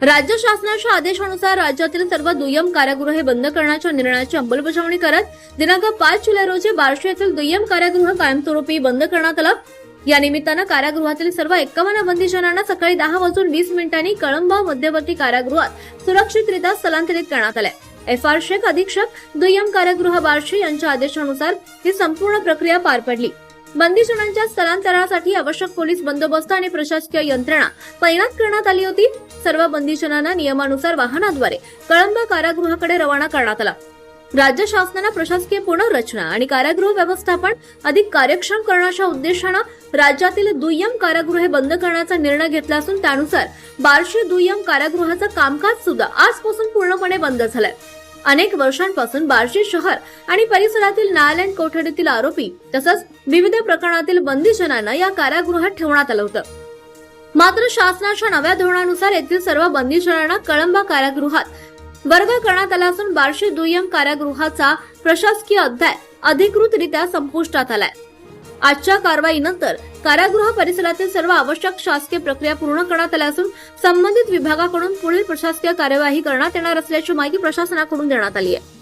राज्य शासनाच्या आदेशानुसार राज्यातील सर्व दुय्यम कारागृहे बंद करण्याच्या निर्णयाची अंमलबजावणी करत दिनांक 5 जुलै रोजी बार्शी येथील दुय्यम कारागृह कायमस्वरूपी बंद करण्यात आलं। या निमित्तानं कारागृहातील सर्व 51 बंदिशांना सकाळी 10:20 कळंबा मध्यवर्ती कारागृहात सुरक्षितरित्या स्थलांतरित करण्यात आले। FR शेख अधीक्षक दुय्यम कारागृह बार्शी यांच्या आदेशानुसार ही संपूर्ण प्रक्रिया पार पडली। बंदिशांच्या स्थलांतरणासाठी आवश्यक पोलीस बंदोबस्त आणि प्रशासकीय यंत्रणा तैनात करण्यात आली होती। सर्व बंदिशांना नियमानुसार वाहनाद्वारे कळंबा कारागृहाकडे रवाना करण्यात आला। राज्य शासनाने प्रशासकीय पुनर्रचना आणि कारागृह व्यवस्थापन अधिक कार्यक्षम करण्याच्या उद्देशाने राज्यातील दुय्यम कारागृहे बंद करण्याचा निर्णय घेतला असून त्यानुसार बार्शी दुय्यम कारागृहाचं कामकाज सुद्धा आजपासून पूर्णपणे बंद झालंय। अनेक वर्षांपासून बार्शी शहर आणि परिसरातील न्यायालयीन कोठडीतील आरोपी तसंच विविध प्रकरणातील बंदिशांना या कारागृहात ठेवण्यात आलं होतं। मात्र शासनाच्या नव्या धोरणानुसार येथील सर्व बंदिशांना कळंबा कारागृहात वर्ग करण्यात आला असून बार्शी दुय्यम कारागृहाचा प्रशासकीय अध्याय अधिकृतरित्या संपुष्टात आलाय। आजच्या कारवाईनंतर कारागृह परिसरातील सर्व आवश्यक शासकीय प्रक्रिया पूर्ण करण्यात आल्या असून संबंधित विभागाकडून पुढील प्रशासकीय कार्यवाही करण्यात येणार असल्याची माहिती प्रशासनाकडून देण्यात आली आहे।